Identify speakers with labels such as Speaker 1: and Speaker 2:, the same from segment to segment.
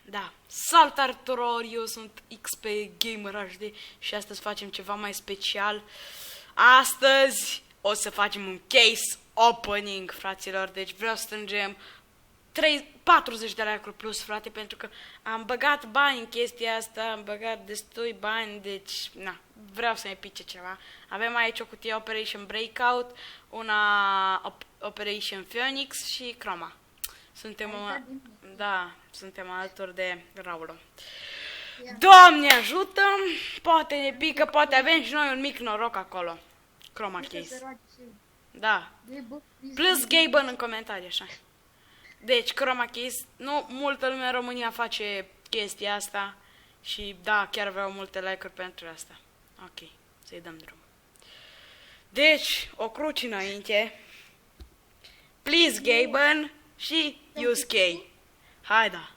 Speaker 1: Da, salutare tuturor, eu sunt XP Gamer HD și astăzi facem ceva mai special. Astăzi o să facem un case opening, fraților, deci vreau să strângem 40 de like-uri plus, frate, pentru că am băgat bani în chestia asta, am băgat destui bani, deci, na, vreau să-mi pice ceva. Avem aici o cutie Operation Breakout, una Operation Phoenix și Chroma. Suntem alături de Raulo. Doamne ajută, poate ne pică, poate avem și noi un mic noroc acolo. Chroma case. Da. Plus Gaben în comentarii, așa. Deci, Chroma case, nu multă lume în România face chestia asta și da, chiar vreau multe like-uri pentru asta. Ok, să-i dăm drum. Deci, o cruci înainte. Please Gaben și use K. Haida.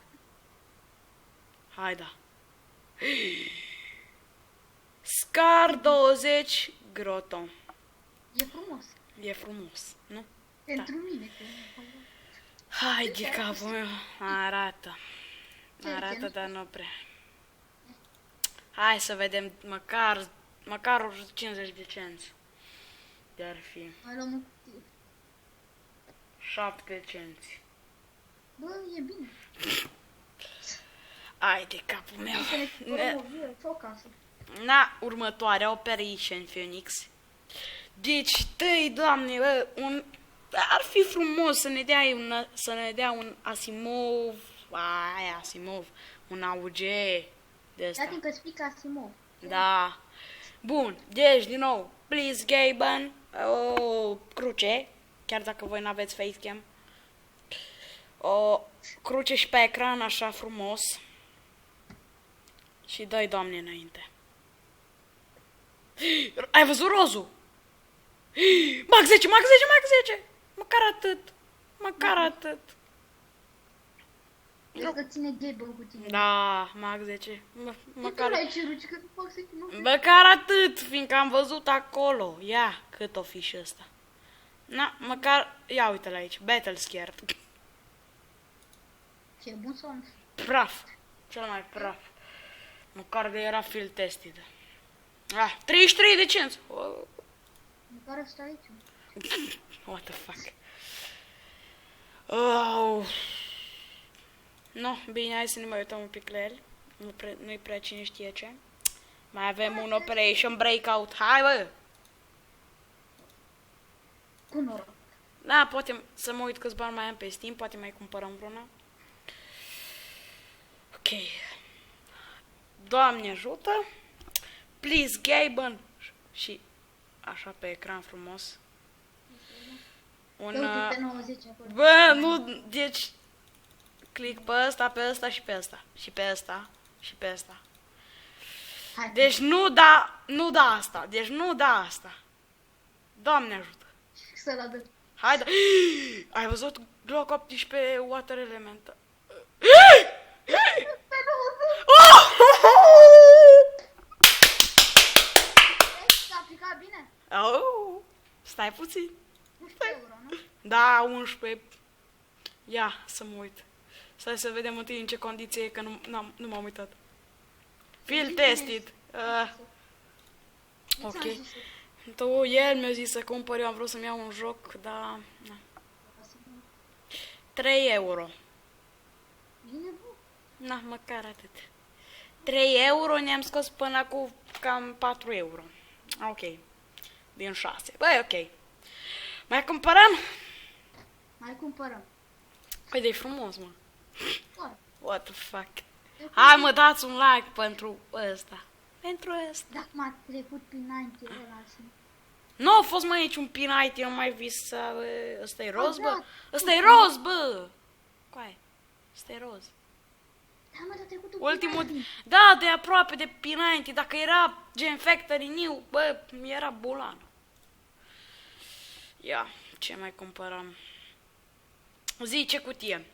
Speaker 1: Haida. Scar 20 Grotto.
Speaker 2: E frumos.
Speaker 1: E frumos, nu?
Speaker 2: Pentru mine.
Speaker 1: Hai de capul meu. Arată. Arată, dar nu prea. Hai să vedem măcar 50 de cenți. De-ar fi.
Speaker 2: Mai luăm un cutie.
Speaker 1: 7 cenți.
Speaker 2: Bă, e bine.
Speaker 1: Ai de capul meu.
Speaker 2: Să ne cumpărăm o vilă, o casă.
Speaker 1: Na, următoarea Operation Phoenix. Deci, tăi, doamne, bă, ar fi frumos să ne dea un Asimov, Asimov, un AUG de ăsta.
Speaker 2: Dați-mi că-ți pică Asimov.
Speaker 1: Da. Bun, deci, din nou, please, Gaben, o cruce, chiar dacă voi n-aveți facecam. O cruce și pe ecran, așa frumos. Și dă-i, doamne, înainte. Ai văzut rozul? Mac 10, Mac 10, Mac 10! Măcar atât. Măcar atât.
Speaker 2: Cred că ține Gable cu tine.
Speaker 1: Da, Mac 10. Măcar...
Speaker 2: ai cerut că nu fac să nu.
Speaker 1: Măcar atât, fiindcă am văzut acolo. Ia, cât o fi și ăsta. Na, măcar... Ia uite-l aici. Battle Scared.
Speaker 2: Ce bun sau nu?
Speaker 1: Praf. Cel mai praf. Măcar de era field tested. 33 de cenți.
Speaker 2: Măcar ăsta aici.
Speaker 1: What the fuck. Oh. No, bine, hai să ne mai uităm un pic la el. Nu-i prea cine știe ce. Mai avem un Operation Breakout. Hai, bă!
Speaker 2: Cu noroc.
Speaker 1: Da, poate să mă uit câți bani mai am pe Steam, poate mai cumpărăm vreuna. Ok. Doamne ajută. Please, Gaben. Și așa pe ecran frumos.
Speaker 2: Pe 90 acolo.
Speaker 1: Bă, nu, deci... Click pe ăsta, pe ăsta și pe ăsta. Și pe ăsta. Și pe ăsta.
Speaker 2: Hai.
Speaker 1: Deci nu da asta. Deci nu da asta. Doamne ajută.
Speaker 2: Să-l adăp.
Speaker 1: Haide. Ai văzut Glock 18 Water Element?
Speaker 2: Pe 90. S-a picat bine?
Speaker 1: Oh, stai puțin.
Speaker 2: 11 euro, nu?
Speaker 1: Da, 11. Ia, să mă uit. Stai să vedem întâi în ce condiție e, că nu m-am uitat. Field tested. Ok. El mi-a zis să cumpăr, eu am vrut să-mi iau un joc, dar... Na. 3 euro.
Speaker 2: Bine, bă.
Speaker 1: Na, măcar atât. 3 euro ne-am scos până cu cam 4 euro. Ok. Din 6. Băi, ok. Mai cumpărăm?
Speaker 2: Mai cumpărăm.
Speaker 1: Păi de frumos, mă.
Speaker 2: Foarte.
Speaker 1: What the fuck. Hai, mă, dați un like pentru ăsta. Pentru ăsta.
Speaker 2: Dacă m-a trecut prin 90 ăla și...
Speaker 1: Nu a fost mai aici un pinite, eu mai visa, bă. Ăsta e roz, bă?
Speaker 2: Da.
Speaker 1: Ăsta e roz, bă! Coaie. Ăsta e roz.
Speaker 2: Da, mă, dar trecut un
Speaker 1: Ultimul...
Speaker 2: Pinite.
Speaker 1: Da, de aproape de pinite. Dacă era Gen Factory New, bă, era bulan. Ia, ce mai cumpărăm? Zi, ce cutie?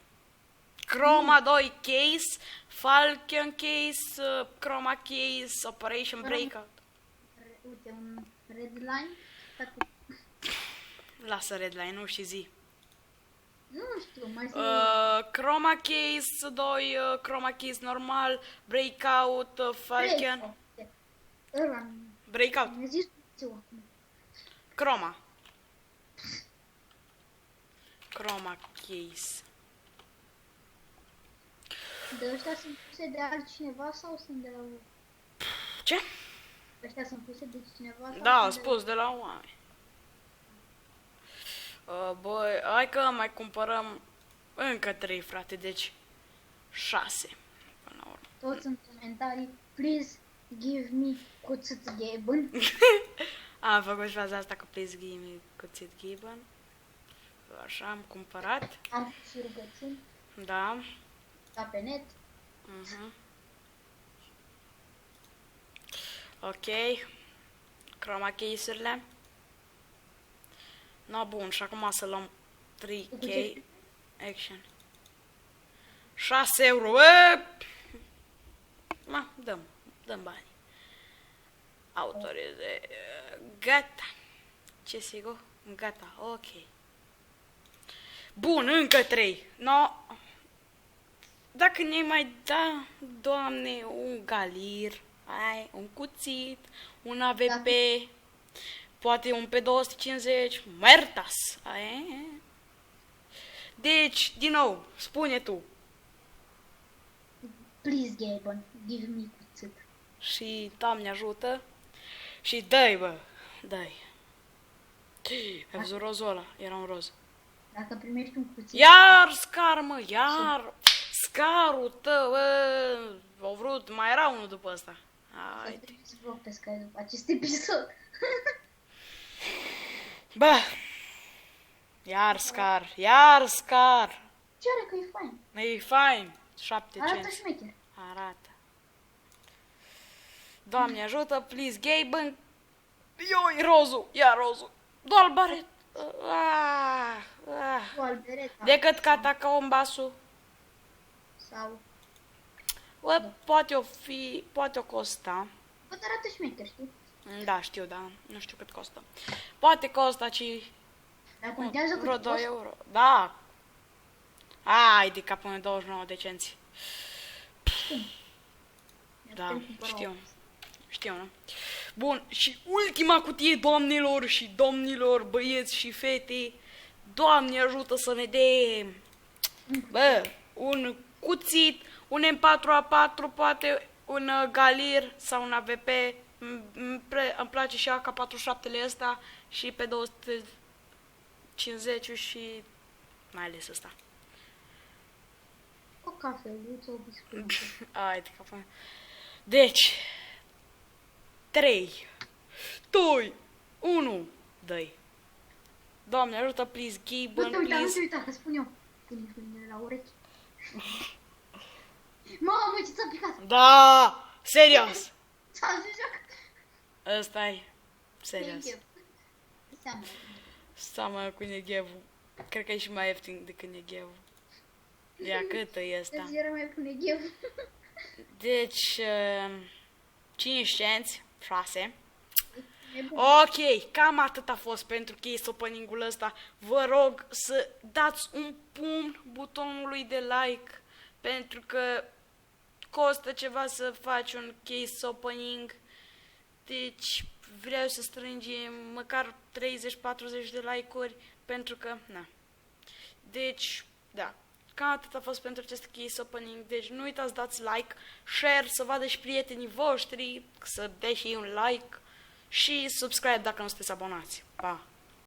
Speaker 1: Chroma 2 case, Falcon case, Chroma case, Operation Breakout.
Speaker 2: Uite, un Redline.
Speaker 1: Lasă Redline-ul și zi.
Speaker 2: Nu știu, mai zi.
Speaker 1: Chroma case, 2 chroma case normal, breakout, falcon.
Speaker 2: Ăla,
Speaker 1: Breakout.
Speaker 2: mi-a zis eu acum.
Speaker 1: Chroma. Chroma case.
Speaker 2: De ăștia sunt puse de altcineva sau sunt de la voi?
Speaker 1: Ce?
Speaker 2: Ăștia sunt puse de cineva sau
Speaker 1: Da, am
Speaker 2: sunt
Speaker 1: spus de la oameni. Băi, hai că mai cumpărăm încă 3, frate, deci 6 până la urmă.
Speaker 2: toți în comentarii? Please give me cuțit Gaben.
Speaker 1: Am făcut și faza asta cu please give me cuțit Gibbon. Așa, am cumpărat.
Speaker 2: Am și rugăciuni
Speaker 1: Da.
Speaker 2: ca pe net.
Speaker 1: Ok. Chroma case-urile. No, bun, și acum să luăm 3K. Action. 6 euro. Ma, dăm bani. Autorize. Gata. Ce sigur? Gata, ok. Bun, încă 3. No. Dacă ne mai da, Doamne, un galir, ai, un cuțit, un AVP, poate un P250, mertas, ai. Deci, din nou, spune tu.
Speaker 2: Please Gaben, give me cuțit.
Speaker 1: Și Doamne ajută. Și dai, bă, dai. Ai văzut rozul ăla? Era un roz.
Speaker 2: Dacă primești un cuțit,
Speaker 1: Iar scar, mă, iar. Scarul tău, bă. Au vrut, mai era unul după ăsta. Hai.
Speaker 2: trebuie să vlog pe Sky după acest episod.
Speaker 1: Bă. Iar scar, iar scar.
Speaker 2: Ce are că e fain?
Speaker 1: E fain. 7
Speaker 2: Arată
Speaker 1: cenți.
Speaker 2: șmecher.
Speaker 1: Arată. Doamne ajută, please, Gaben. Ioi, rozul, ia rozul. Doar baret.
Speaker 2: Cu albereta.
Speaker 1: Decât catacombasul.
Speaker 2: Sau...
Speaker 1: Bă, poate o costa.
Speaker 2: Bă, dar arată șmecher, știi?
Speaker 1: Da, știu, da, nu știu cât costă. Poate costa și
Speaker 2: Dar contează
Speaker 1: vreo
Speaker 2: cât
Speaker 1: 2
Speaker 2: costă.
Speaker 1: euro. Da. Ai de cap până 29 de cenți. Da, știu, nu? Bun, și ultima cutie, doamnelor și domnilor, băieți și fete, Doamne ajută să ne dea, bă, un cuțit, un M4A4, poate un galir sau un AVP, îmi place și AK-47-le ăsta și pe 250 și mai ales ăsta.
Speaker 2: O cafeluță, o biscuită.
Speaker 1: Ai de capul meu. Deci, 3, 2, 1, dă-i. Doamne ajută, please, Gibbon, please.
Speaker 2: Uita, că spun eu. Pune frânele la urechi. Mamă, ce ți-a picat?
Speaker 1: Da, serios.
Speaker 2: Ți-a joc.
Speaker 1: Ăsta-i, serios. Seamănă cu neghevul. Cred că e și mai ieftin decât neghevul. Ia cât e ăsta?
Speaker 2: Deci era mai cu neghev.
Speaker 1: Deci, 5 cenți, 6. Ok, cam atât a fost pentru case opening-ul ăsta. Vă rog să dați un pumn butonului de like, pentru că costă ceva să faci un case opening. Deci vreau să strângem măcar 30-40 de like-uri, pentru că, na. Deci, da. Cam atât a fost pentru acest case opening. Deci nu uitați, dați like, share, să vadă și prietenii voștri, să dea și ei un like și subscribe dacă nu sunteți abonați. Pa!